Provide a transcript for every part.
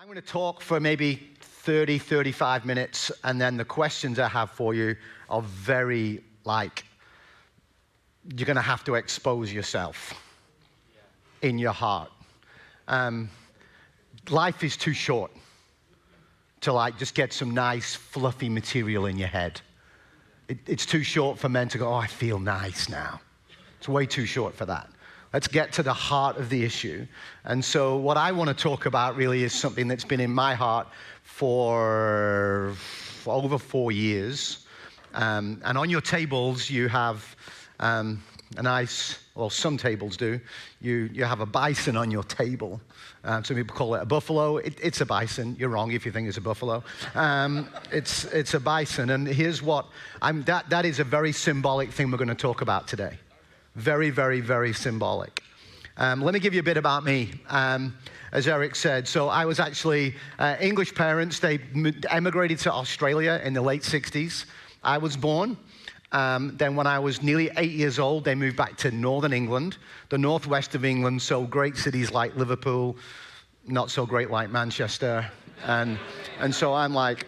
I'm going to talk for maybe 30, 35 minutes, and then the questions I have for you are very, you're going to have to expose yourself in your heart. Life is too short to just get some nice, fluffy material in your head. It's too short for men to go, oh, I feel nice now. It's way too short for that. Let's get to the heart of the issue. And so what I want to talk about really is something that's been in my heart for over 4 years. And on your tables, you have a nice, well, some tables do, you have a bison on your table. Some people call it a buffalo. It's a bison. You're wrong if you think it's a buffalo. It's a bison. And here's what, that is a very symbolic thing we're going to talk about today. Very, very, very symbolic. Let me give you a bit about me. As Eric said, so I was actually English parents. They emigrated to Australia in the late 60s. I was born. Then when I was nearly 8 years old, they moved back to northern England, the northwest of England, so great cities like Liverpool, not so great like Manchester. And so I'm like,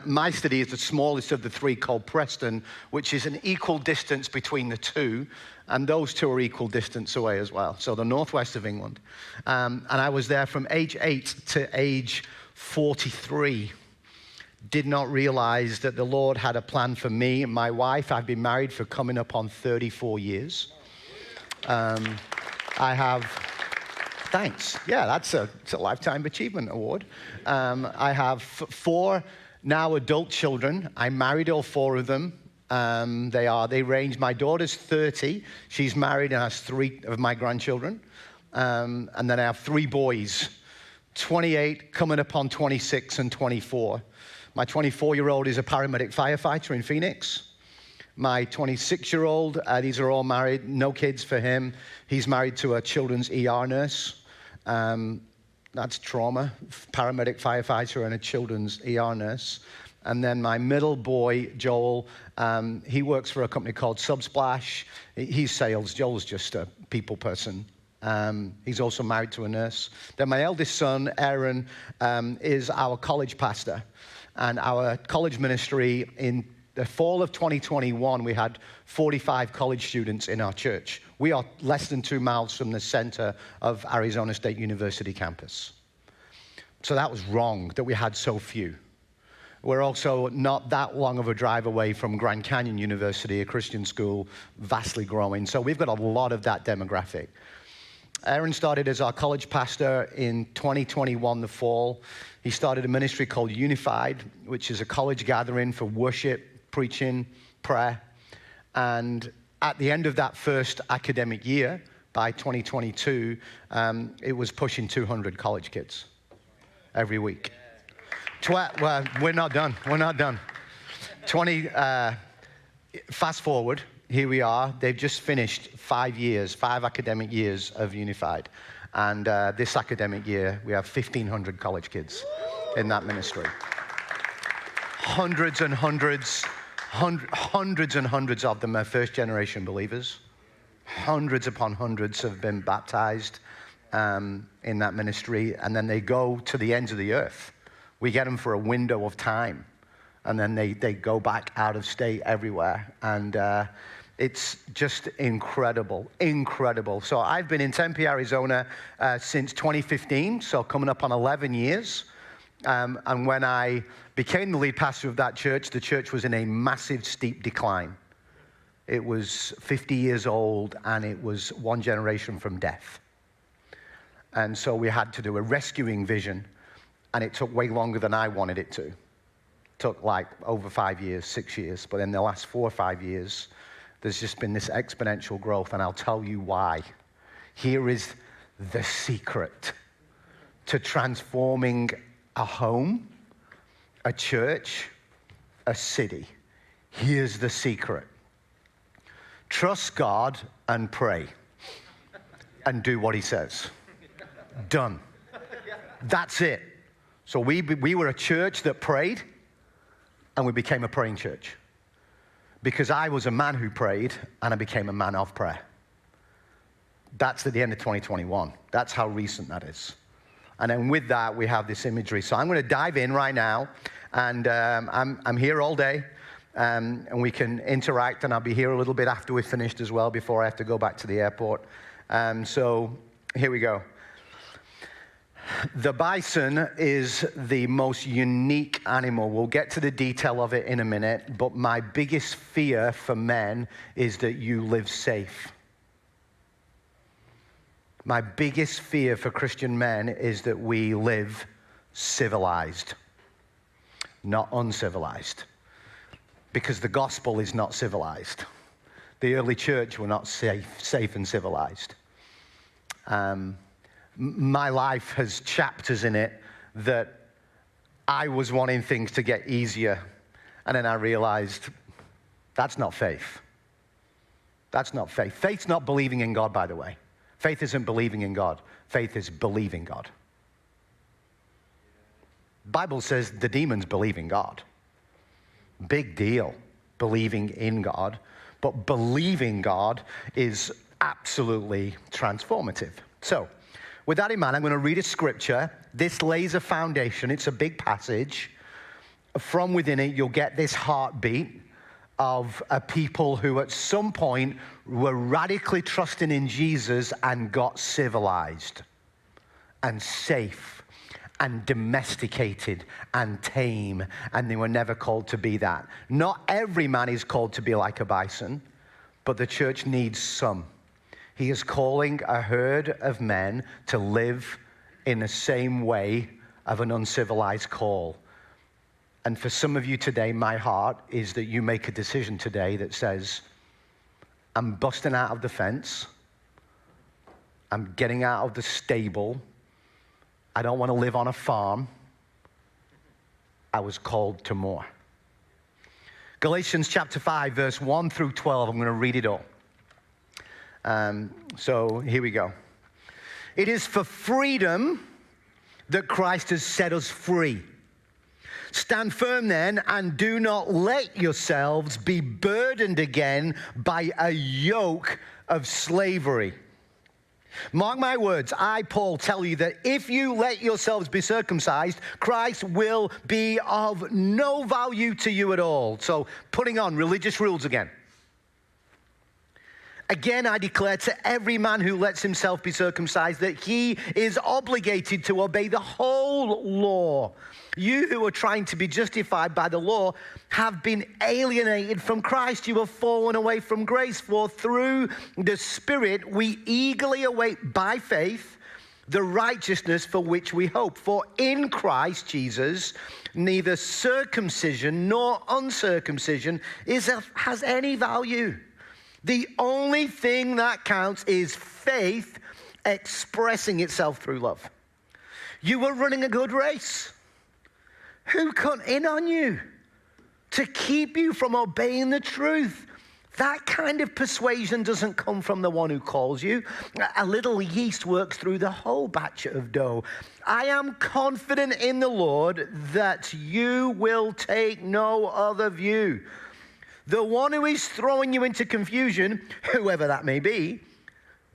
my city is the smallest of the three, called Preston, which is an equal distance between the two, and those two are equal distance away as well, so the northwest of England. And I was there from age 8 to age 43. Did not realize that the Lord had a plan for me and my wife. I've been married for coming up on 34 years. Thanks. Yeah, it's a Lifetime Achievement Award. I have 4 now adult children. I married all 4 of them. They range, my daughter's 30. She's married and has 3 of my grandchildren. And then I have 3 boys, 28, coming up on 26 and 24. My 24-year-old is a paramedic firefighter in Phoenix. My 26-year-old, these are all married, no kids for him. He's married to a children's ER nurse. That's trauma, paramedic firefighter and a children's ER nurse. And then my middle boy, Joel, he works for a company called Subsplash. He's sales. Joel's just a people person. He's also married to a nurse. Then my eldest son, Aaron, is our college pastor. And our college ministry, in the fall of 2021, we had 45 college students in our church. We are less than 2 miles from the center of Arizona State University campus. So that was wrong that we had so few. We're also not that long of a drive away from Grand Canyon University, a Christian school, vastly growing. So we've got a lot of that demographic. Aaron started as our college pastor in 2021, the fall. He started a ministry called Unified, which is a college gathering for worship, preaching, prayer. And at the end of that first academic year, by 2022, it was pushing 200 college kids every week. Well, we're not done. We're not done. Fast forward, here we are. They've just finished 5 academic years of Unified. And this academic year, we have 1,500 college kids in that ministry. Hundreds and hundreds of them are first-generation believers. Hundreds upon hundreds have been baptized in that ministry, and then they go to the ends of the earth. We get them for a window of time, and then they go back out of state everywhere. And it's just incredible, incredible. So I've been in Tempe, Arizona since 2015, so coming up on 11 years. And when I became the lead pastor of that church, the church was in a massive, steep decline. It was 50 years old, and it was one generation from death. And so we had to do a rescuing vision, and it took way longer than I wanted it to. It took over 5 years, 6 years. But in the last 4 or 5 years, there's just been this exponential growth, and I'll tell you why. Here is the secret to transforming a home, a church, a city. Here's the secret. Trust God and pray and do what he says. Done. That's it. So we were a church that prayed, and we became a praying church. Because I was a man who prayed, and I became a man of prayer. That's at the end of 2021. That's how recent that is. And then with that, we have this imagery. So I'm going to dive in right now, and I'm here all day, and we can interact, and I'll be here a little bit after we've finished as well, before I have to go back to the airport. So here we go. The bison is the most unique animal. We'll get to the detail of it in a minute, but my biggest fear for men is that you live safe. My biggest fear for Christian men is that we live civilized, not uncivilized, because the gospel is not civilized. The early church were not safe and civilized. My life has chapters in it that I was wanting things to get easier, and then I realized that's not faith. That's not faith. Faith's not believing in God, by the way. Faith isn't believing in God. Faith is believing God. Bible says the demons believe in God. Big deal, believing in God. But believing God is absolutely transformative. So, with that in mind, I'm going to read a scripture. This lays a foundation. It's a big passage. From within it, you'll get this heartbeat of a people who at some point were radically trusting in Jesus and got civilized and safe and domesticated and tame, and they were never called to be that. Not every man is called to be like a bison, but the church needs some. He is calling a herd of men to live in the same way of an uncivilized call. And for some of you today, my heart is that you make a decision today that says, I'm busting out of the fence. I'm getting out of the stable. I don't want to live on a farm. I was called to more. Galatians chapter 5, verse 1 through 12. I'm going to read it all. So here we go. It is for freedom that Christ has set us free. Stand firm then, and do not let yourselves be burdened again by a yoke of slavery. Mark my words, I, Paul, tell you that if you let yourselves be circumcised, Christ will be of no value to you at all. So, putting on religious rules again. Again, I declare to every man who lets himself be circumcised that he is obligated to obey the whole law. You who are trying to be justified by the law have been alienated from Christ. You have fallen away from grace, for through the Spirit we eagerly await by faith the righteousness for which we hope. For in Christ Jesus, neither circumcision nor uncircumcision has any value. The only thing that counts is faith expressing itself through love. You were running a good race. Who cut in on you to keep you from obeying the truth? That kind of persuasion doesn't come from the one who calls you. A little yeast works through the whole batch of dough. I am confident in the Lord that you will take no other view. The one who is throwing you into confusion, whoever that may be,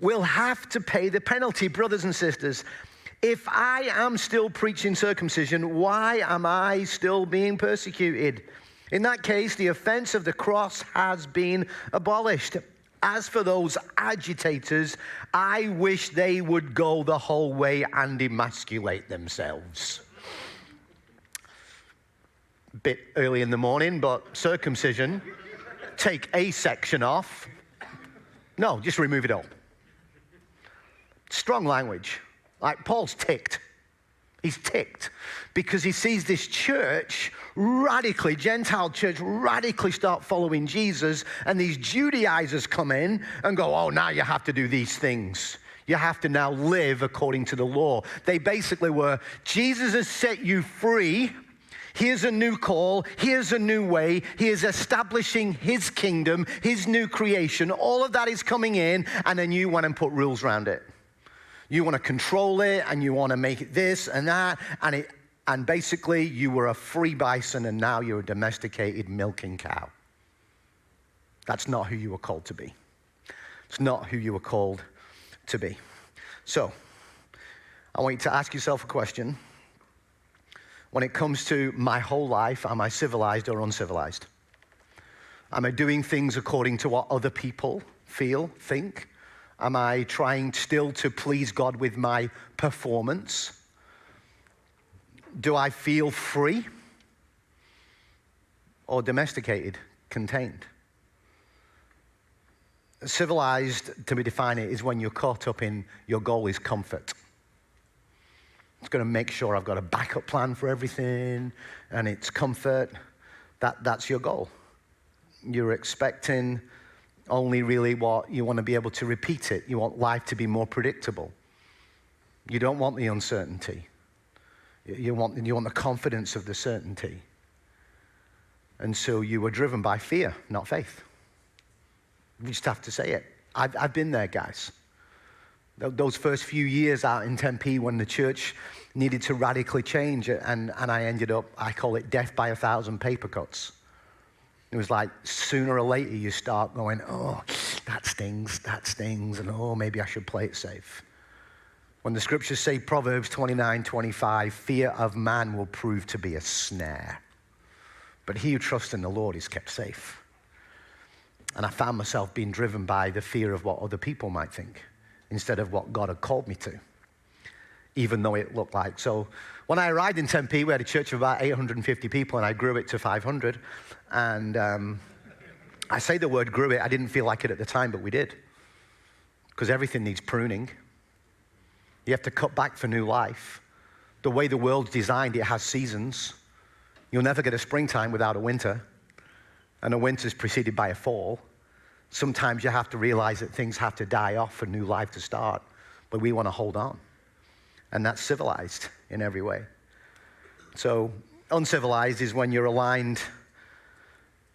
will have to pay the penalty. Brothers and sisters, if I am still preaching circumcision, why am I still being persecuted? In that case, the offense of the cross has been abolished. As for those agitators, I wish they would go the whole way and emasculate themselves. Bit early in the morning, but circumcision, take a section off. No, just remove it all. Strong language. Like Paul's ticked. He's ticked because he sees this church radically, Gentile church, radically start following Jesus, and these Judaizers come in and go, oh, now you have to do these things. You have to now live according to the law. They basically were, Jesus has set you free. Here's a new call. Here's a new way. He is establishing his kingdom, his new creation. All of that is coming in, and then you want to put rules around it. You want to control it, and you want to make it this and that, and basically you were a free bison, and now you're a domesticated milking cow. That's not who you were called to be. It's not who you were called to be. So, I want you to ask yourself a question. When it comes to my whole life, am I civilized or uncivilized? Am I doing things according to what other people feel, think? Am I trying still to please God with my performance? Do I feel free or domesticated, contained? Civilized, to be defined, is when you're caught up in your goal is comfort. It's going to make sure I've got a backup plan for everything, and it's comfort. That's your goal. You're expecting only really what you want to be able to repeat it. You want life to be more predictable. You don't want the uncertainty. You want the confidence of the certainty. And so you were driven by fear, not faith. You just have to say it. I've been there, guys. Those first few years out in Tempe when the church needed to radically change, and I ended up, I call it death by 1,000 paper cuts. It was like sooner or later you start going, oh, that stings, and oh, maybe I should play it safe. When the scriptures say, Proverbs 29:25, fear of man will prove to be a snare, but he who trusts in the Lord is kept safe. And I found myself being driven by the fear of what other people might think instead of what God had called me to, even though it looked like. So when I arrived in Tempe, we had a church of about 850 people, and I grew it to 500. And I say the word grew it. I didn't feel like it at the time, but we did, because everything needs pruning. You have to cut back for new life. The way the world's designed, it has seasons. You'll never get a springtime without a winter, and a winter's preceded by a fall. Sometimes you have to realize that things have to die off for new life to start, but we want to hold on. And that's civilized in every way. So uncivilized is when you're aligned,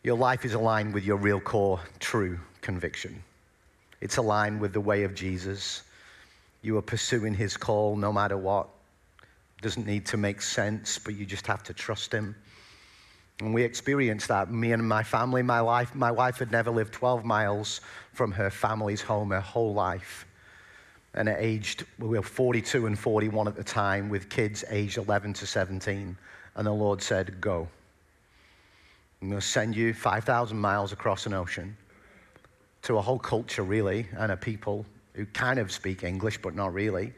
your life is aligned with your real core, true conviction. It's aligned with the way of Jesus. You are pursuing his call no matter what. Doesn't need to make sense, but you just have to trust him. And we experienced that, me and my family, my life. My wife had never lived 12 miles from her family's home her whole life. And at we were 42 and 41 at the time, with kids aged 11 to 17. And the Lord said, go. I'm going to send you 5,000 miles across an ocean to a whole culture, really, and a people who kind of speak English, but not really.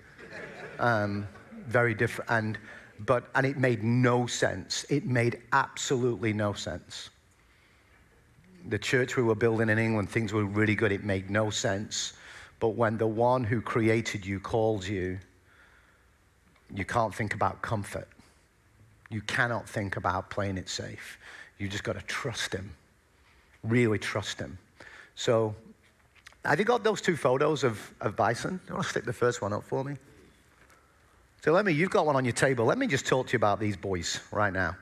Very different. And it made no sense. It made absolutely no sense. The church we were building in England, things were really good. It made no sense. But when the one who created you calls you, you can't think about comfort. You cannot think about playing it safe. You just got to trust him. Really trust him. So, have you got those two photos of bison? You want to stick the first one up for me? So you've got one on your table. Let me just talk to you about these boys right now.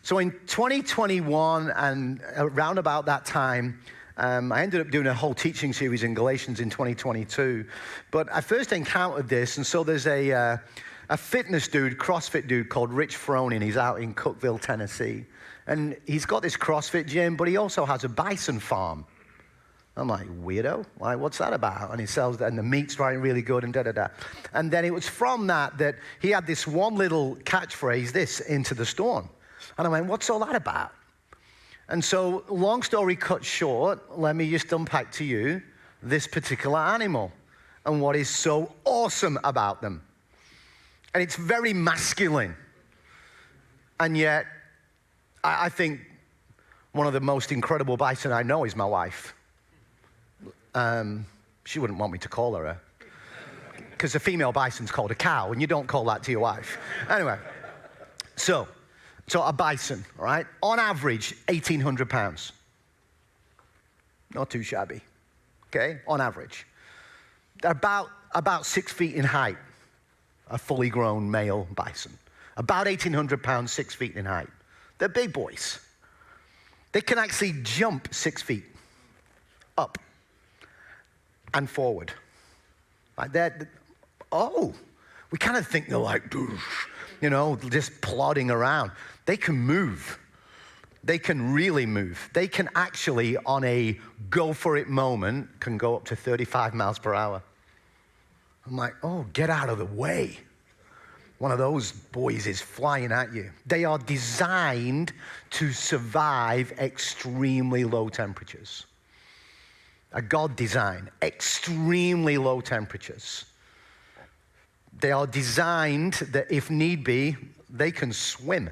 So in 2021 and around about that time, I ended up doing a whole teaching series in Galatians in 2022. But I first encountered this, and so there's a fitness dude, CrossFit dude called Rich Froning. He's out in Cookeville, Tennessee. And he's got this CrossFit gym, but he also has a bison farm. I'm like, weirdo? Like, what's that about? And he sells that, and the meat's really good, and da-da-da. And then it was from that he had this one little catchphrase, this, into the storm. And I went, what's all that about? And so, long story cut short, let me just unpack to you this particular animal and what is so awesome about them. And it's very masculine. And yet, I think one of the most incredible bison I know is my wife. She wouldn't want me to call her because a female bison's called a cow, and you don't call that to your wife. Anyway, so a bison, all right, on average, 1,800 pounds. Not too shabby, okay, on average. They're about 6 feet in height, a fully grown male bison. About 1,800 pounds, 6 feet in height. They're big boys. They can actually jump 6 feet up and forward. Like that. Oh, we kind of think they're like, just plodding around. They can move. They can really move. They can actually, on a go for it moment, can go up to 35 miles per hour. I'm like, oh, get out of the way. One of those boys is flying at you. They are designed to survive extremely low temperatures. A God design, extremely low temperatures. They are designed that if need be, they can swim.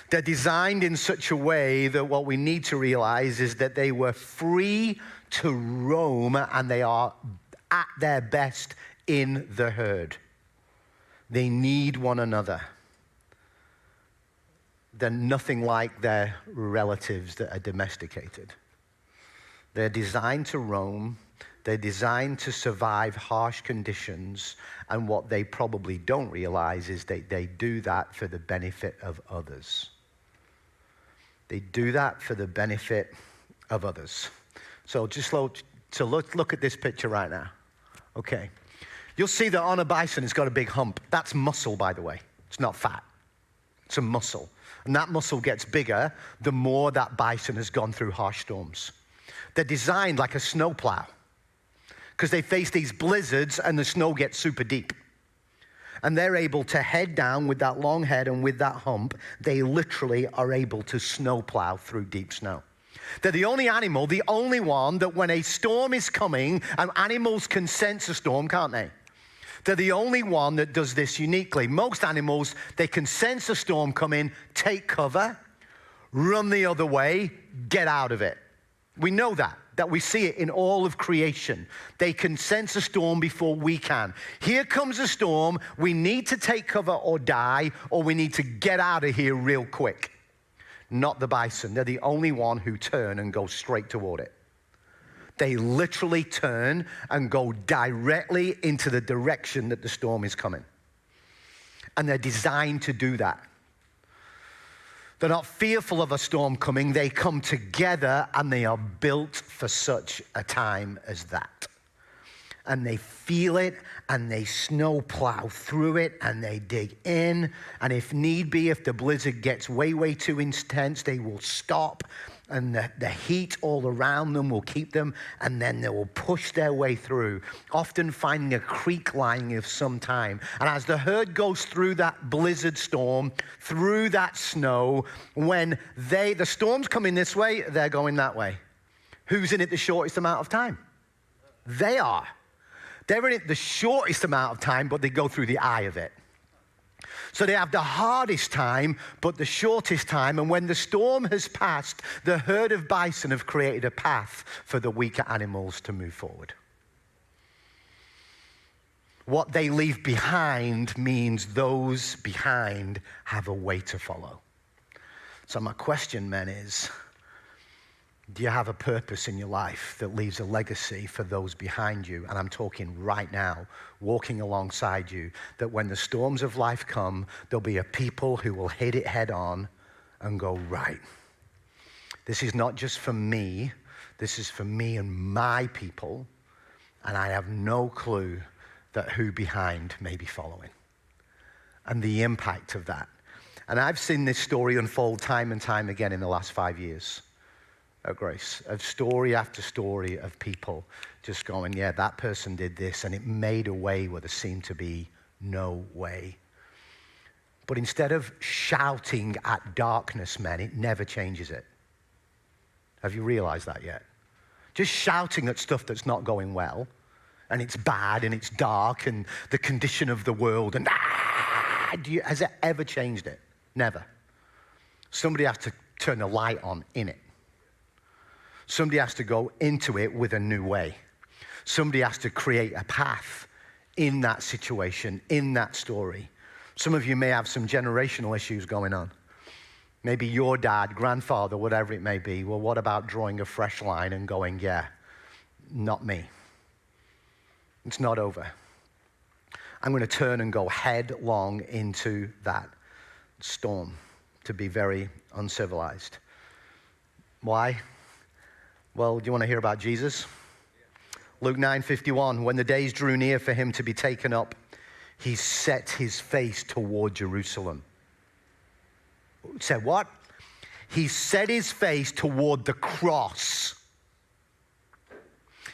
They're designed in such a way that what we need to realize is that they were free to roam, and they are at their best in the herd. They need one another. They're nothing like their relatives that are domesticated. They're designed to roam. They're designed to survive harsh conditions. And what they probably don't realize is they do that for the benefit of others. They do that for the benefit of others. So just look at this picture right now. Okay. You'll see that on a bison, it's got a big hump. That's muscle, by the way. It's not fat. It's a muscle. And that muscle gets bigger the more that bison has gone through harsh storms. They're designed like a snowplow because they face these blizzards and the snow gets super deep. And they're able to head down with that long head and with that hump. They literally are able to snowplow through deep snow. They're the only animal, the only one that when a storm is coming, and animals can sense a storm, can't they? They're the only one that does this uniquely. Most animals, they can sense a storm coming, take cover, run the other way, get out of it. We know that we see it in all of creation. They can sense a storm before we can. Here comes a storm. We need to take cover or die, or we need to get out of here real quick. Not the bison. They're the only one who turn and go straight toward it. They literally turn and go directly into the direction that the storm is coming. And they're designed to do that. They're not fearful of a storm coming. They come together and they are built for such a time as that. And they feel it and they snow plow through it and they dig in. And if need be, if the blizzard gets way too intense, they will stop. And the heat all around them will keep them, and then they will push their way through, often finding a creek lying of some time. And as the herd goes through that blizzard storm, through that snow, when the storm's coming this way, they're going that way. Who's in it the shortest amount of time? They are. They're in it the shortest amount of time, but they go through the eye of it. So they have the hardest time, but the shortest time. And when the storm has passed, the herd of bison have created a path for the weaker animals to move forward. What they leave behind means those behind have a way to follow. So my question, men, is, do you have a purpose in your life that leaves a legacy for those behind you? And I'm talking right now, walking alongside you, that when the storms of life come, there'll be a people who will hit it head on and go, right, this is not just for me, this is for me and my people, and I have no clue that who behind may be following. And the impact of that. And I've seen this story unfold time and time again in the last 5 years. At Grace, of story after story of people just going, yeah, that person did this, and it made a way where there seemed to be no way. But instead of shouting at darkness, men, it never changes it. Have you realized that yet? Just shouting at stuff that's not going well, and it's bad, and it's dark, and the condition of the world, and has it ever changed it? Never. Somebody has to turn the light on in it. Somebody has to go into it with a new way. Somebody has to create a path in that situation, in that story. Some of you may have some generational issues going on. Maybe your dad, grandfather, whatever it may be. Well, what about drawing a fresh line and going, yeah, not me. It's not over. I'm going to turn and go headlong into that storm to be very uncivilized. Why? Well, do you want to hear about Jesus? Luke 9:51, when the days drew near for him to be taken up, he set his face toward Jerusalem. Said what? He set his face toward the cross.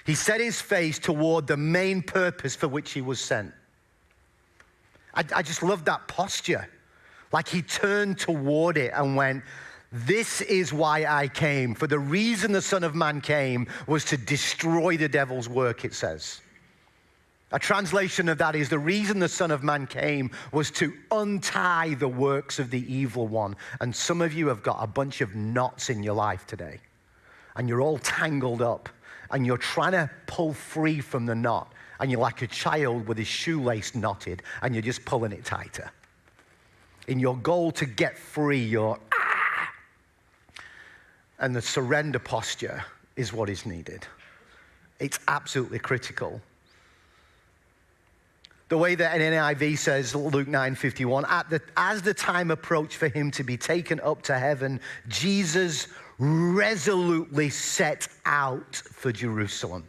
He set his face toward the main purpose for which he was sent. I just love that posture. Like he turned toward it and went, this is why I came. For the reason the Son of Man came was to destroy the devil's work, it says. A translation of that is the reason the Son of Man came was to untie the works of the evil one. And some of you have got a bunch of knots in your life today. And you're all tangled up. And you're trying to pull free from the knot. And you're like a child with his shoelace knotted. And you're just pulling it tighter. In your goal to get free, you're And the surrender posture is what is needed. It's absolutely critical. The way that NIV says, Luke 9:51, as the time approached for him to be taken up to heaven, Jesus resolutely set out for Jerusalem.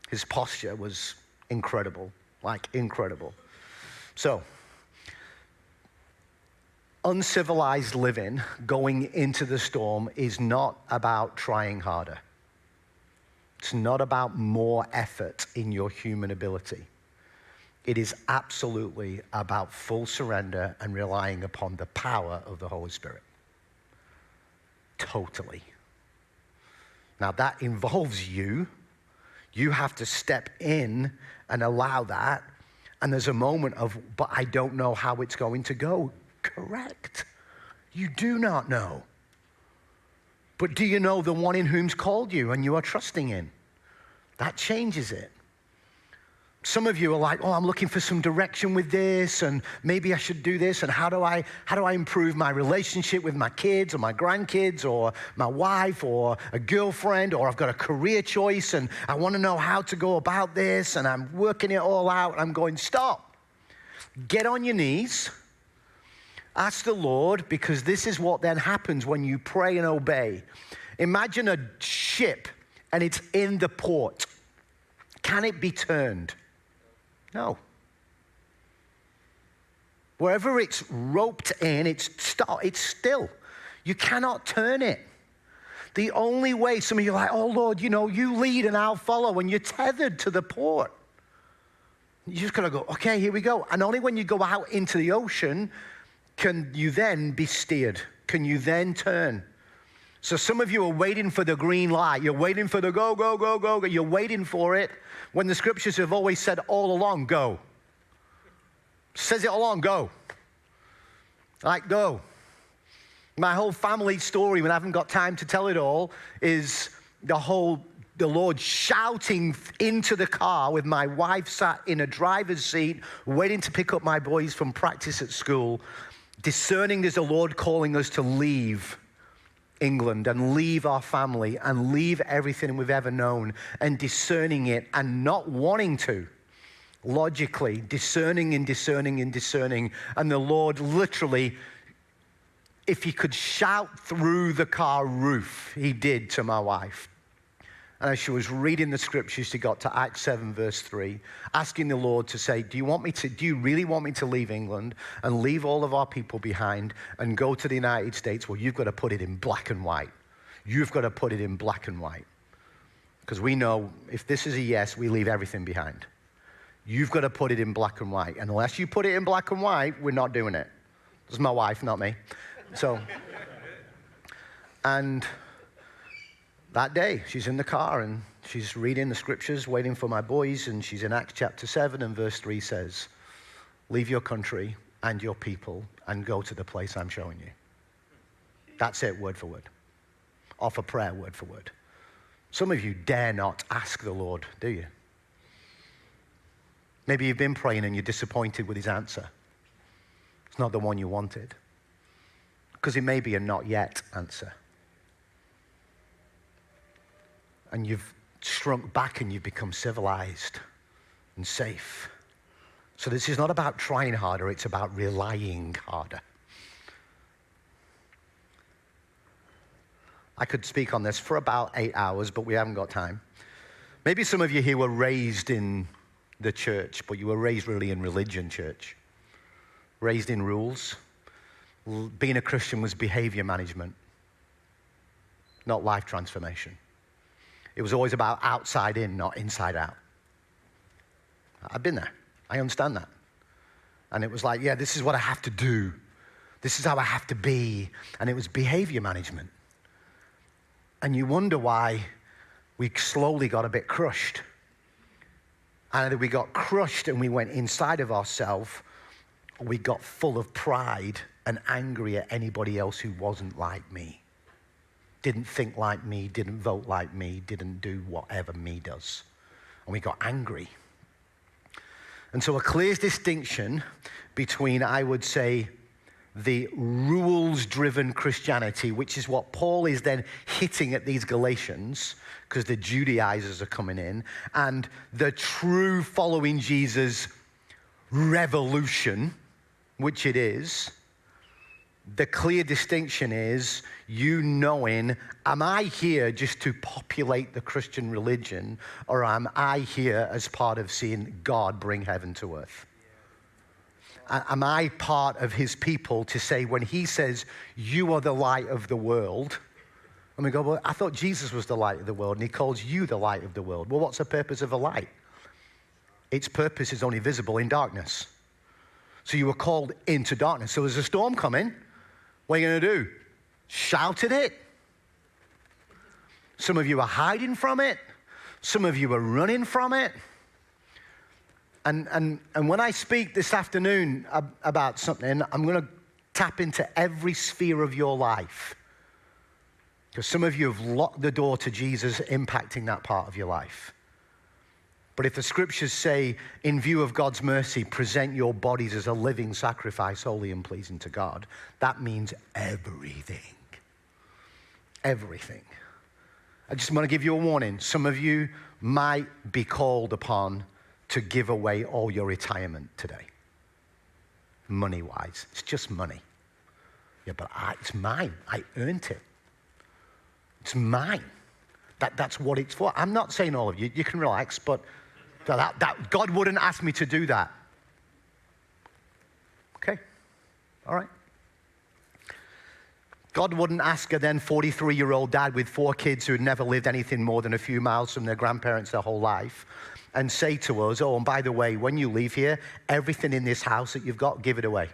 His posture was incredible, like incredible. So, uncivilized living, going into the storm, is not about trying harder. It's not about more effort in your human ability. It is absolutely about full surrender and relying upon the power of the Holy Spirit. Totally. Now that involves you. You have to step in and allow that. And there's a moment of, but I don't know how it's going to go. Correct. You do not know. But do you know the one in whom's called you and you are trusting in? That changes it. Some of you are like, oh, I'm looking for some direction with this, and maybe I should do this, and how do I improve my relationship with my kids or my grandkids or my wife or a girlfriend, or I've got a career choice and I want to know how to go about this, and I'm working it all out, and I'm going, stop. Get on your knees. Ask the Lord, because this is what then happens when you pray and obey. Imagine a ship and it's in the port. Can it be turned? No. Wherever it's roped in, it's still. You cannot turn it. The only way, some of you are like, oh Lord, you lead and I'll follow, and you're tethered to the port. You just gotta go, okay, here we go. And only when you go out into the ocean can you then be steered. Can you then turn? So some of you are waiting for the green light. You're waiting for the go, go, go, go, go. You're waiting for it when the scriptures have always said all along, go. Says it all along, go. Like, go. My whole family story, when I haven't got time to tell it all, is the Lord shouting into the car with my wife sat in a driver's seat, waiting to pick up my boys from practice at school, discerning there's a Lord calling us to leave England and leave our family and leave everything we've ever known, and discerning it and not wanting to, logically discerning and discerning and discerning. And the Lord literally, if he could shout through the car roof, he did to my wife. And as she was reading the scriptures, she got to Acts 7 verse 3, asking the Lord to say, do you really want me to leave England and leave all of our people behind and go to the United States? Well, you've got to put it in black and white. You've got to put it in black and white. Because we know if this is a yes, we leave everything behind. You've got to put it in black and white. And unless you put it in black and white, we're not doing it. This is my wife, not me. So, and that day, she's in the car and she's reading the scriptures, waiting for my boys, and she's in Acts chapter 7 and verse 3 says, leave your country and your people and go to the place I'm showing you. That's it, word for word. Offer prayer, word for word. Some of you dare not ask the Lord, do you? Maybe you've been praying and you're disappointed with his answer. It's not the one you wanted. Because it may be a not yet answer. And you've shrunk back and you've become civilized and safe. So this is not about trying harder, it's about relying harder. I could speak on this for about 8 hours, but we haven't got time. Maybe some of you here were raised in the church, but you were raised really in religion church. Raised in rules. Being a Christian was behavior management, not life transformation. It was always about outside in, not inside out. I've been there. I understand that. And it was like, yeah, this is what I have to do. This is how I have to be. And it was behavior management. And you wonder why we slowly got a bit crushed. And either we got crushed and we went inside of ourselves, or we got full of pride and angry at anybody else who wasn't like me. Didn't think like me, didn't vote like me, didn't do whatever me does. And we got angry. And so a clear distinction between, I would say, the rules-driven Christianity, which is what Paul is then hitting at these Galatians, because the Judaizers are coming in, and the true following Jesus revolution, which it is. The clear distinction is you knowing, am I here just to populate the Christian religion, or am I here as part of seeing God bring heaven to earth? Am I part of his people to say, when he says, you are the light of the world, and we go, well, I thought Jesus was the light of the world, and he calls you the light of the world. Well, what's the purpose of a light? Its purpose is only visible in darkness. So you were called into darkness. So there's a storm coming. What are you going to do? Shout at it? Some of you are hiding from it. Some of you are running from it. And when I speak this afternoon about something, I'm going to tap into every sphere of your life. Because some of you have locked the door to Jesus impacting that part of your life. But if the scriptures say, in view of God's mercy, present your bodies as a living sacrifice, holy and pleasing to God, that means everything. Everything. I just want to give you a warning. Some of you might be called upon to give away all your retirement today. Money-wise. It's just money. Yeah, but it's mine. I earned it. It's mine. That's what it's for. I'm not saying all of you. You can relax, but that God wouldn't ask me to do that. Okay. All right. God wouldn't ask a then 43-year-old dad with 4 kids who had never lived anything more than a few miles from their grandparents their whole life and say to us, oh, and by the way, when you leave here, everything in this house that you've got, give it away.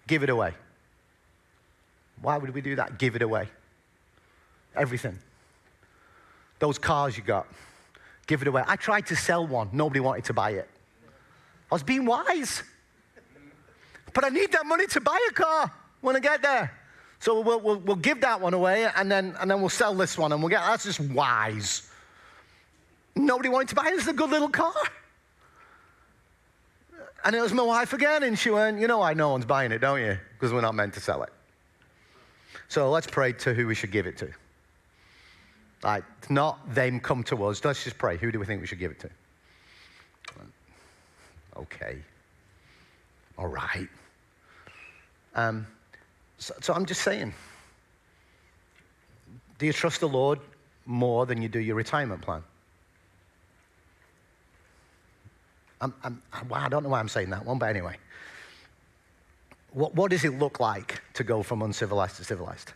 Give it away. Why would we do that? Give it away. Everything. Those cars you got, give it away. I tried to sell one. Nobody wanted to buy it. I was being wise. But I need that money to buy a car when I get there. So we'll give that one away, and then we'll sell this one, and that's just wise. Nobody wanted to buy it. It's a good little car. And it was my wife again, and she went, you know why no one's buying it, don't you? Because we're not meant to sell it. So let's pray to who we should give it to. Like, not them come to us. Let's just pray. Who do we think we should give it to? Okay. All right. So I'm just saying, do you trust the Lord more than you do your retirement plan? I don't know why I'm saying that one, but anyway. What does it look like to go from uncivilized to civilized?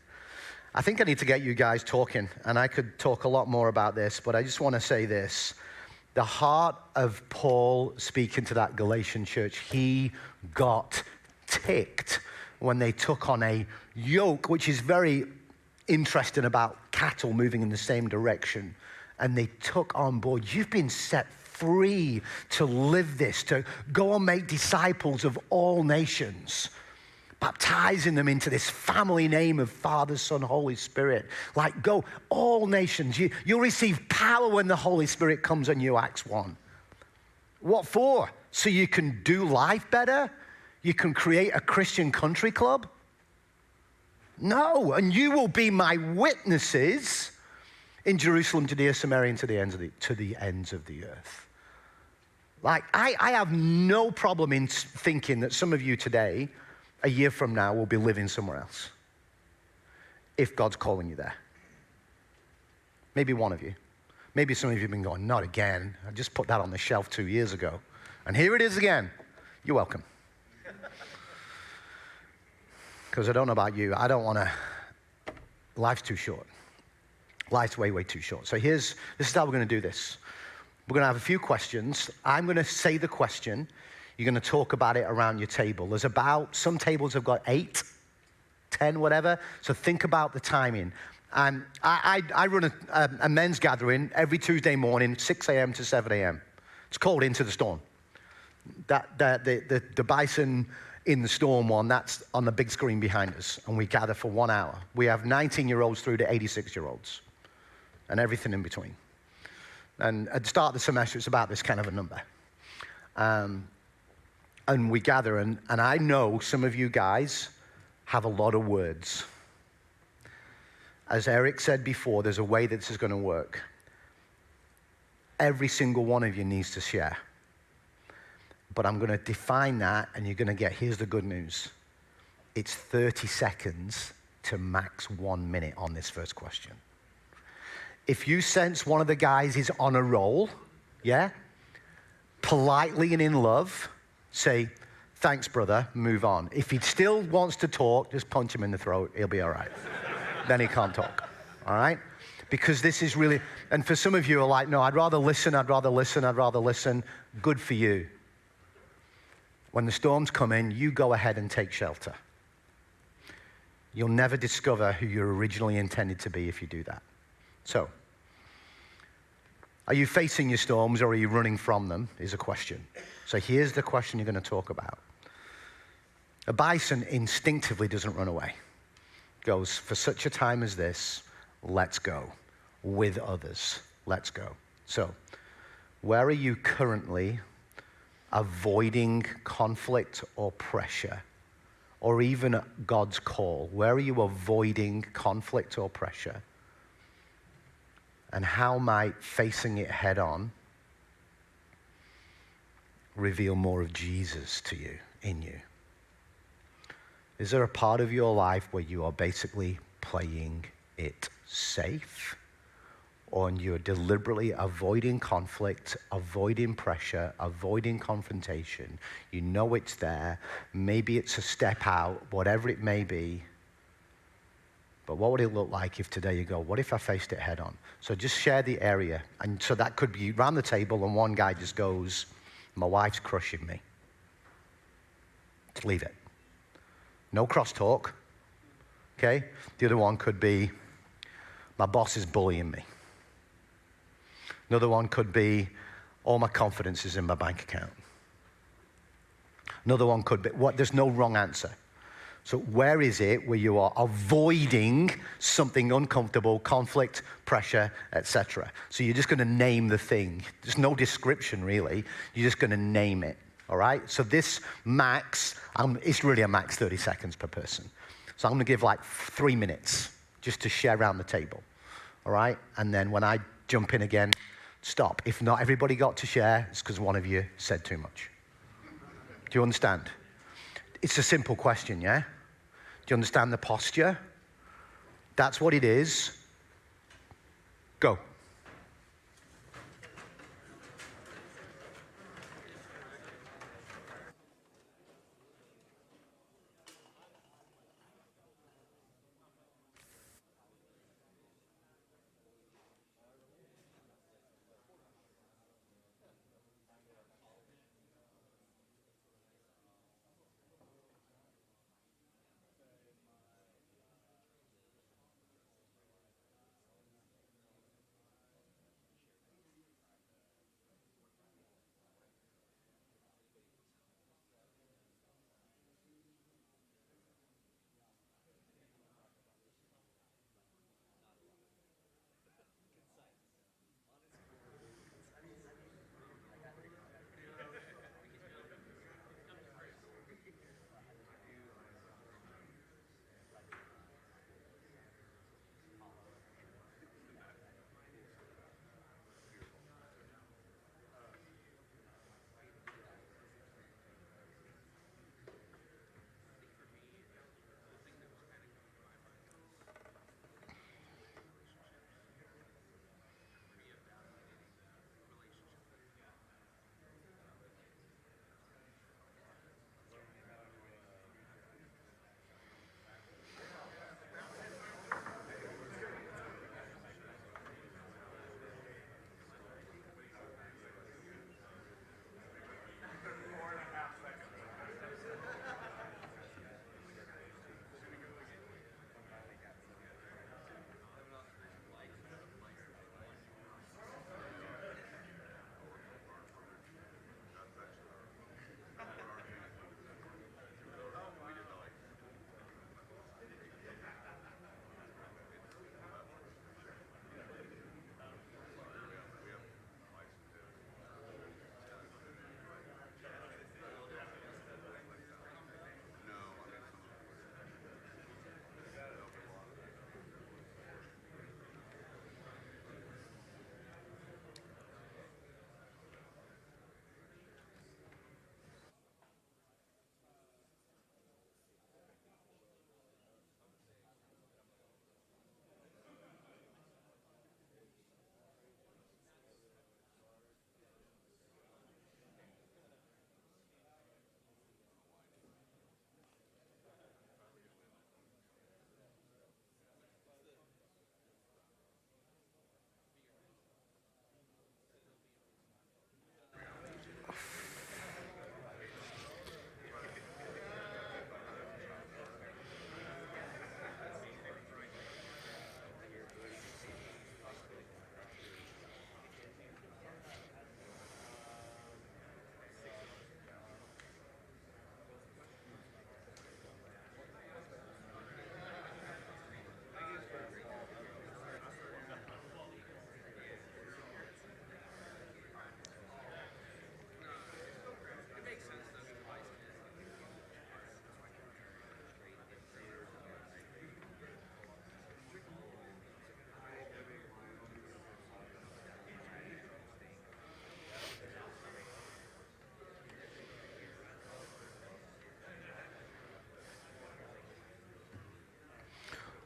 I think I need to get you guys talking, and I could talk a lot more about this, but I just want to say this. The heart of Paul speaking to that Galatian church, he got ticked when they took on a yoke, which is very interesting about cattle moving in the same direction. And they took on board, you've been set free to live this, to go and make disciples of all nations, baptizing them into this family name of Father, Son, Holy Spirit. Like, go, all nations. You'll receive power when the Holy Spirit comes on you, Acts 1. What for? So you can do life better? You can create a Christian country club? No, and you will be my witnesses in Jerusalem, Judea, Samaria, and to the ends of the earth. Like, I have no problem in thinking that some of you today, a year from now, will be living somewhere else. If God's calling you there. Maybe one of you. Maybe some of you have been going, not again. I just put that on the shelf 2 years ago. And here it is again. You're welcome. Because I don't know about you. I don't want to. Life's too short. Life's way, way too short. So this is how we're going to do this. We're going to have a few questions. I'm going to say the question. You're going to talk about it around your table. Some tables have got 8, 10, whatever. So think about the timing. I run a men's gathering every Tuesday morning, 6 a.m. to 7 a.m. It's called Into the Storm. The Bison in the Storm one, that's on the big screen behind us, and we gather for 1 hour. We have 19-year-olds through to 86-year-olds, and everything in between. And at the start of the semester, it's about this kind of a number. And we gather, and I know some of you guys have a lot of words. As Eric said before, there's a way that this is going to work. Every single one of you needs to share. But I'm going to define that, and you're going to get, here's the good news. It's 30 seconds to max 1 minute on this first question. If you sense one of the guys is on a roll, yeah, politely and in love, say, thanks, brother, move on. If he still wants to talk, just punch him in the throat. He'll be all right. Then he can't talk, all right? Because this is really, and for some of you are like, no, I'd rather listen. Good for you. When the storms come in, you go ahead and take shelter. You'll never discover who you originally intended to be if you do that. So, are you facing your storms or are you running from them is a question. So here's the question you're going to talk about. A bison instinctively doesn't run away. Goes, for such a time as this, let's go. With others, let's go. So, where are you currently avoiding conflict or pressure, or even God's call? Where are you avoiding conflict or pressure? And how might facing it head on reveal more of Jesus to you, in you? Is there a part of your life where you are basically playing it safe? Or you're deliberately avoiding conflict, avoiding pressure, avoiding confrontation? You know it's there. Maybe it's a step out, whatever it may be. But what would it look like if today you go, what if I faced it head on? So just share the area. And so that could be around the table and one guy just goes, my wife's crushing me. Just leave it. No crosstalk, okay? The other one could be, my boss is bullying me. Another one could be, all my confidence is in my bank account. Another one could be, there's no wrong answer. So where is it where you are avoiding something uncomfortable, conflict, pressure, etc.? So you're just going to name the thing. There's no description, really. You're just going to name it, all right? So this max, it's really a max 30 seconds per person. So I'm going to give like 3 minutes just to share around the table, all right? And then when I jump in again, stop. If not everybody got to share, it's because one of you said too much. Do you understand? It's a simple question, yeah? Do you understand the posture? That's what it is. Go.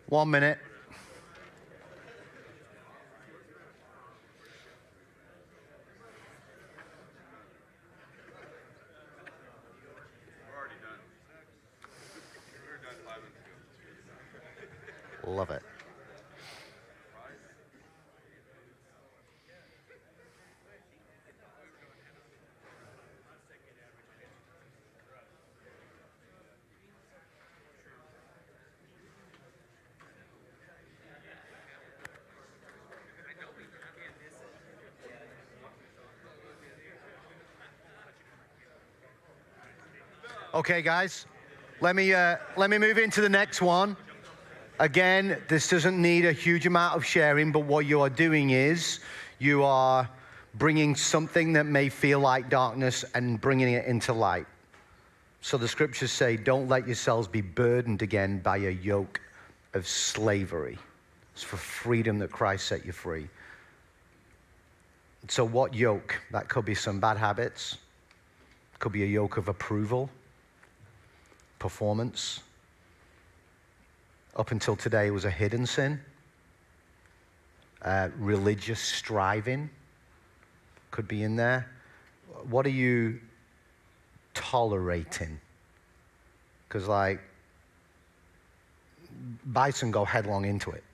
1 minute. Love it. Okay, guys, let me move into the next one. Again, this doesn't need a huge amount of sharing, but what you are doing is you are bringing something that may feel like darkness and bringing it into light. So the scriptures say, don't let yourselves be burdened again by a yoke of slavery. It's for freedom that Christ set you free. So what yoke? That could be some bad habits. It could be a yoke of approval, performance. Up until today, it was a hidden sin. Religious striving could be in there. What are you tolerating? Because like, bison go headlong into it.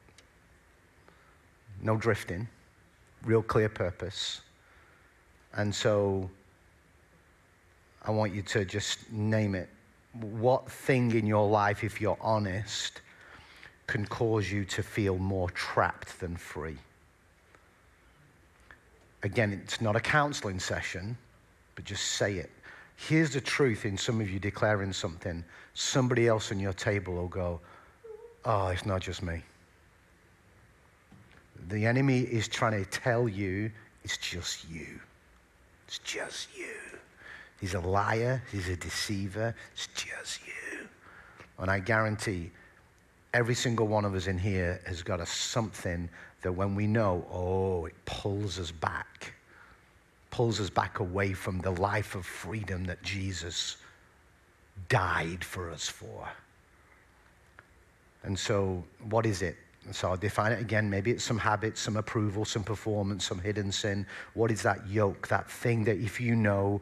No drifting, real clear purpose. And so I want you to just name it. What thing in your life, if you're honest, can cause you to feel more trapped than free? Again, it's not a counseling session, but just say it. Here's the truth in some of you declaring something. Somebody else on your table will go, oh, it's not just me. The enemy is trying to tell you it's just you. It's just you. He's a liar. He's a deceiver. It's just you. And I guarantee every single one of us in here has got a something that when we know, oh, it pulls us back away from the life of freedom that Jesus died for us for. And so what is it? So I'll define it again. Maybe it's some habits, some approval, some performance, some hidden sin. What is that yoke, that thing that if you know,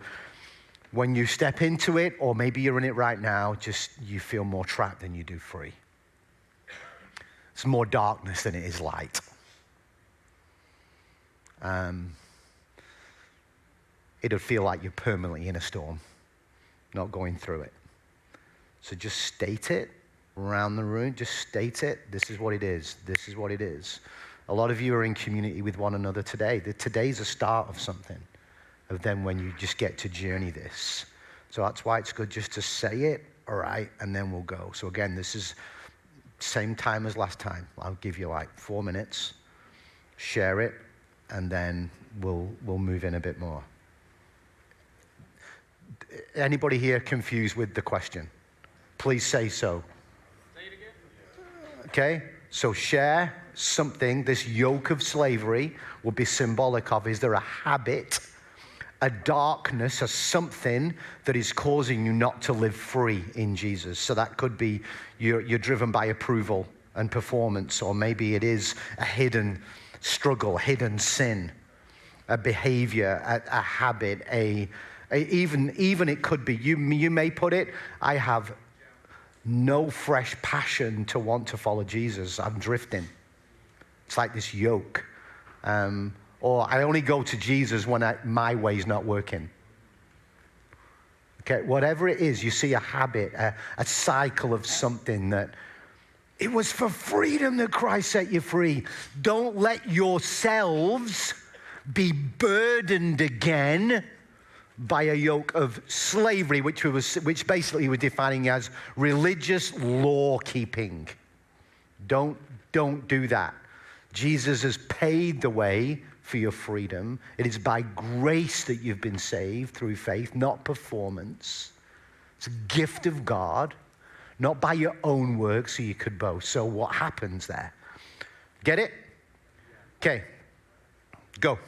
when you step into it, or maybe you're in it right now, just you feel more trapped than you do free. It's more darkness than it is light. It'll feel like you're permanently in a storm, not going through it. So just state it around the room. Just state it. This is what it is. This is what it is. A lot of you are in community with one another today. Today's a start of something, of then when you just get to journey this. So that's why it's good just to say it, all right, and then we'll go. So again, this is same time as last time. I'll give you like 4 minutes, share it, and then we'll move in a bit more. Anybody here confused with the question? Please say so. Say it again. Okay, so share something. This yoke of slavery will be symbolic of, is there a habit, a darkness, a something that is causing you not to live free in Jesus? So that could be you're driven by approval and performance, or maybe it is a hidden struggle, hidden sin, a behavior, a habit, even it could be, you may put it, I have no fresh passion to want to follow Jesus. I'm drifting. It's like this yoke. Or I only go to Jesus when my way's not working. Okay, whatever it is, you see a habit, a cycle of something that it was for freedom that Christ set you free. Don't let yourselves be burdened again by a yoke of slavery, which basically we're defining as religious law keeping. Don't do that. Jesus has paid the way for your freedom. It is by grace that you've been saved through faith, not performance. It's a gift of God, not by your own work so you could boast. So what happens there? Get it? Okay, go.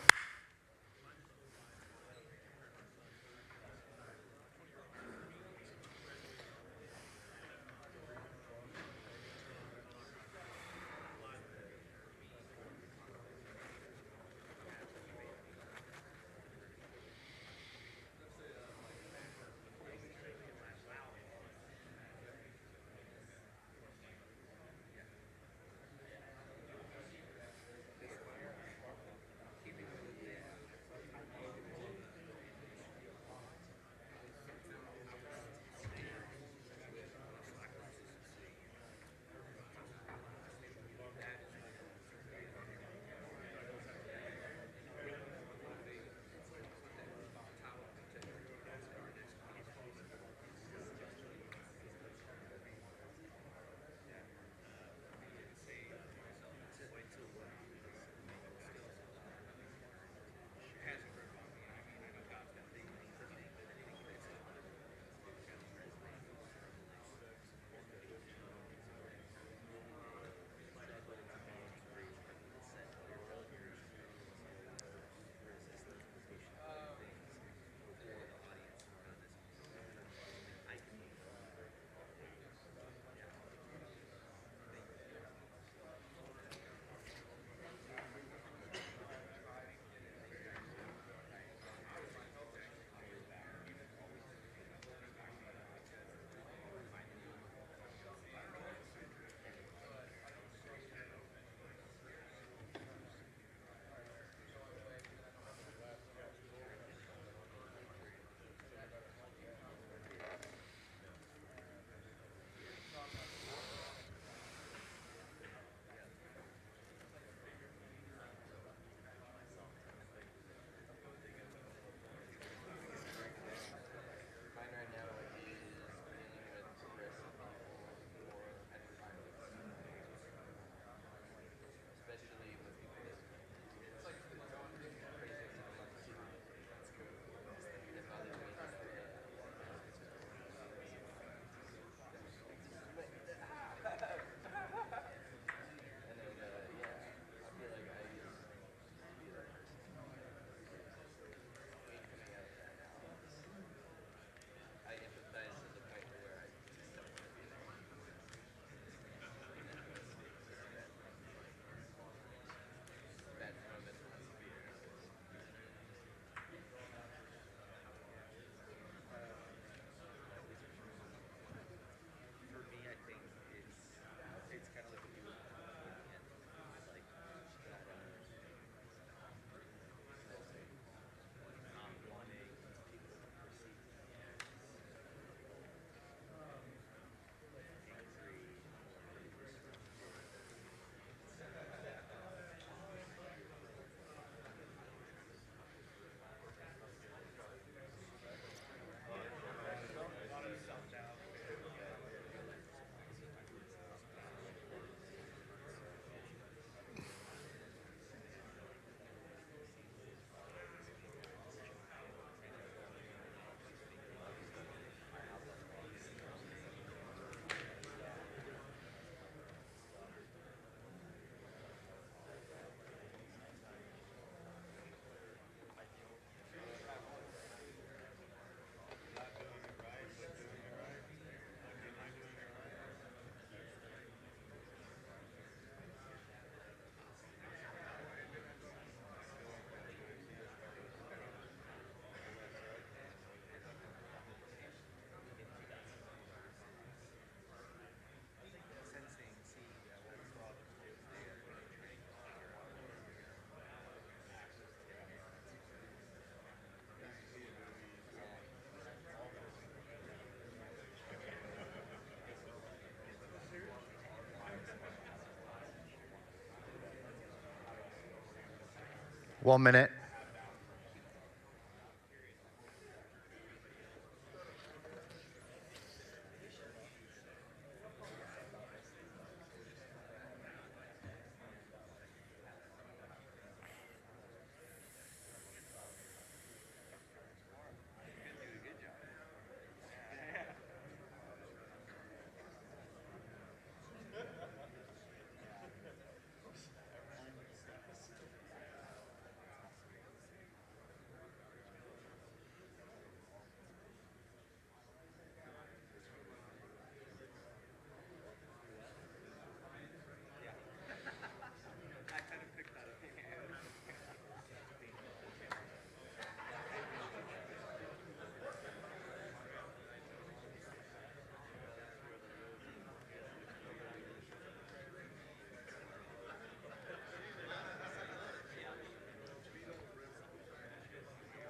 1 minute.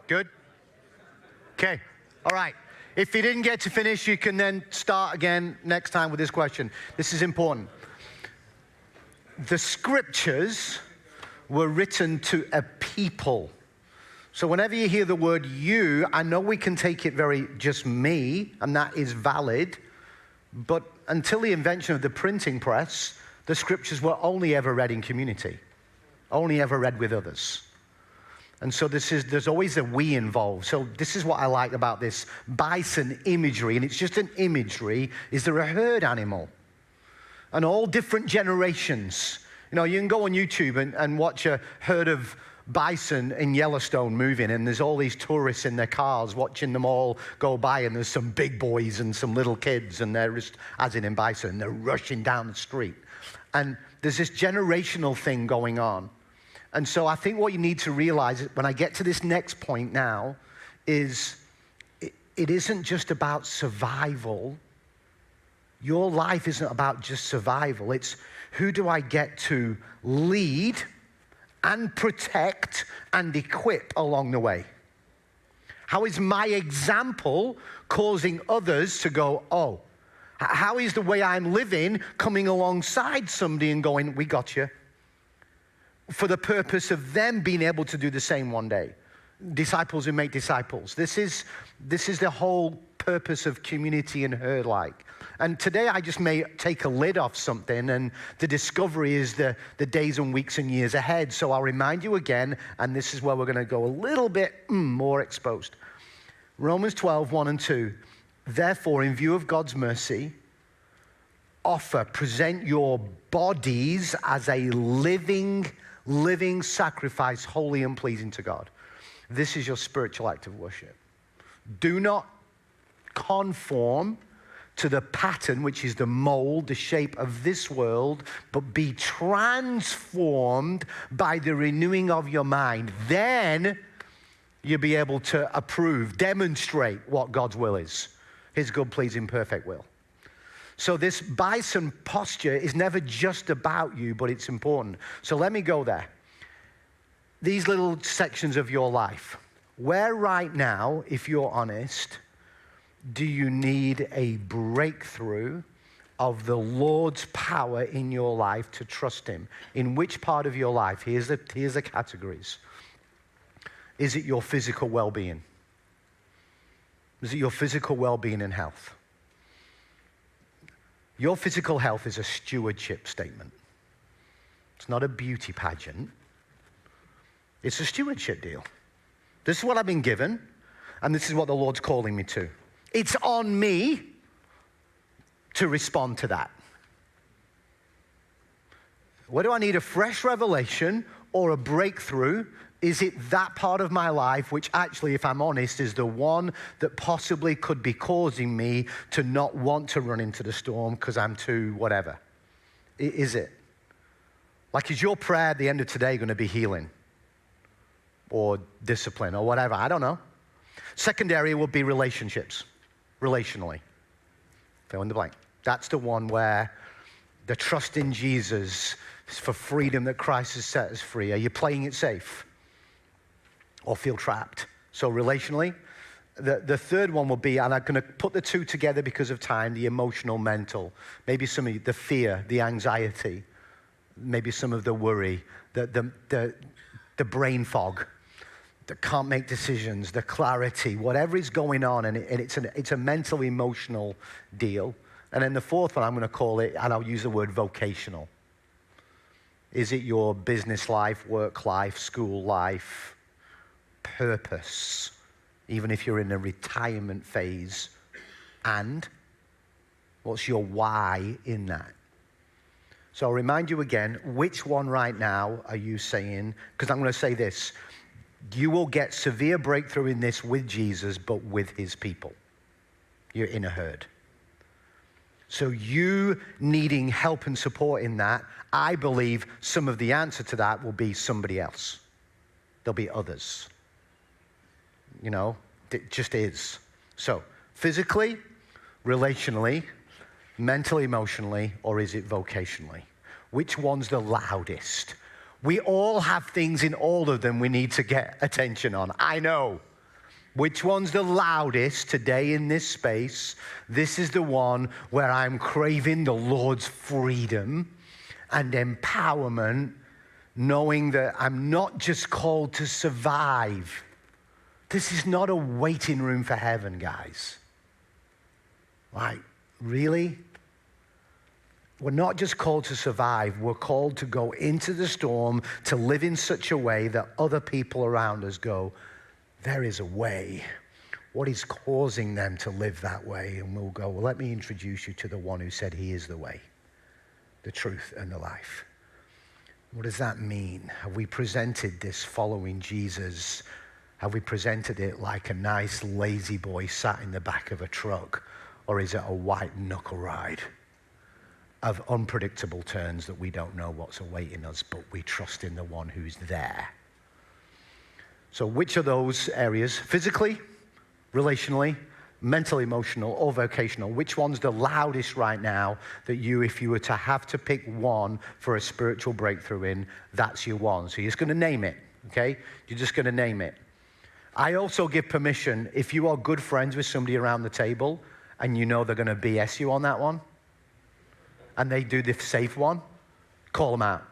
Good? Okay. All right. If you didn't get to finish, you can then start again next time with this question. This is important. The scriptures were written to a people. So whenever you hear the word you, I know we can take it very just me, and that is valid. But until the invention of the printing press, the scriptures were only ever read in community, only ever read with others. And so there's always a we involved. So this is what I like about this bison imagery, and it's just an imagery. Is there a herd animal? And all different generations. You know, you can go on YouTube and watch a herd of bison in Yellowstone moving, and there's all these tourists in their cars watching them all go by, and there's some big boys and some little kids, and they're just, as in bison, they're rushing down the street. And there's this generational thing going on. And so I think what you need to realize when I get to this next point now is it isn't just about survival. Your life isn't about just survival. It's who do I get to lead and protect and equip along the way? How is my example causing others to go, oh, how is the way I'm living coming alongside somebody and going, we got you? For the purpose of them being able to do the same one day. Disciples who make disciples. This is the whole purpose of community and herd-like. And today I just may take a lid off something, and the discovery is the days and weeks and years ahead. So I'll remind you again, and this is where we're going to go a little bit more exposed. Romans 12, 1 and 2. Therefore, in view of God's mercy, present your bodies as a living sacrifice, holy and pleasing to God. This is your spiritual act of worship. Do not conform to the pattern, which is the mold, the shape of this world, but be transformed by the renewing of your mind. Then you'll be able to demonstrate what God's will is, his good, pleasing, perfect will. So this bison posture is never just about you, but it's important. So let me go there. These little sections of your life. Where right now, if you're honest, do you need a breakthrough of the Lord's power in your life to trust him? In which part of your life? Here's the categories. Is it your physical well-being? Is it your physical well-being and health? Your physical health is a stewardship statement. It's not a beauty pageant. It's a stewardship deal. This is what I've been given, and this is what the Lord's calling me to. It's on me to respond to that. Whether I need a fresh revelation or a breakthrough, is it that part of my life which actually, if I'm honest, is the one that possibly could be causing me to not want to run into the storm because I'm too whatever? Is it? Like, is your prayer at the end of today going to be healing or discipline or whatever? I don't know. Secondary will be relationships, relationally. Fill in the blank. That's the one where the trust in Jesus is for freedom that Christ has set us free. Are you playing it safe? Or feel trapped? So relationally, the third one will be, and I'm going to put the two together because of time, the emotional, mental. Maybe some of the fear, the anxiety, maybe some of the worry, the the brain fog, that can't make decisions, the clarity, whatever is going on, and it's a mental, emotional deal. And then the fourth one, I'm going to call it, and I'll use the word vocational. Is it your business life, work life, school life, purpose, even if you're in a retirement phase? And what's your why in that? So I'll remind you again, which one right now are you saying? Because I'm going to say this. You will get severe breakthrough in this with Jesus, but with his people. You're in a herd. So you needing help and support in that, I believe some of the answer to that will be somebody else. There'll be others. You know, it just is. So physically, relationally, mentally, emotionally, or is it vocationally? Which one's the loudest? We all have things in all of them we need to get attention on. I know. Which one's the loudest today in this space? This is the one where I'm craving the Lord's freedom and empowerment, knowing that I'm not just called to survive. This is not a waiting room for heaven, guys. Like, really? We're not just called to survive, we're called to go into the storm, to live in such a way that other people around us go, there is a way. What is causing them to live that way? And we'll go, well, let me introduce you to the one who said he is the way, the truth, and the life. What does that mean? Have we presented this following Jesus? Have we presented it like a nice lazy boy sat in the back of a truck? Or is it a white knuckle ride of unpredictable turns that we don't know what's awaiting us, but we trust in the one who's there? So which of those areas, physically, relationally, mental, emotional, or vocational, which one's the loudest right now that you, if you were to have to pick one for a spiritual breakthrough in, that's your one? So you're just going to name it, okay? You're just going to name it. I also give permission, if you are good friends with somebody around the table and you know they're going to BS you on that one, and they do the safe one, call them out.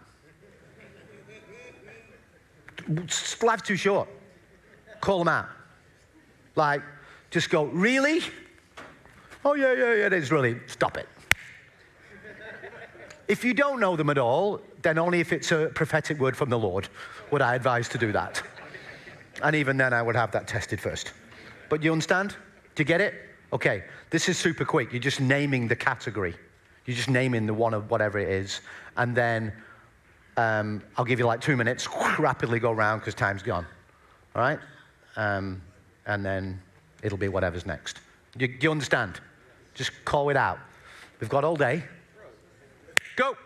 Life's too short. Call them out. Like, just go, really? Oh, yeah, it is really. Stop it. If you don't know them at all, then only if it's a prophetic word from the Lord would I advise to do that. And even then, I would have that tested first. But you understand? Do you get it? Okay, this is super quick. You're just naming the category. You're just naming the one of whatever it is. And then I'll give you like 2 minutes, rapidly go around because time's gone. All right? And then it'll be whatever's next. Do you understand? Just call it out. We've got all day. Go.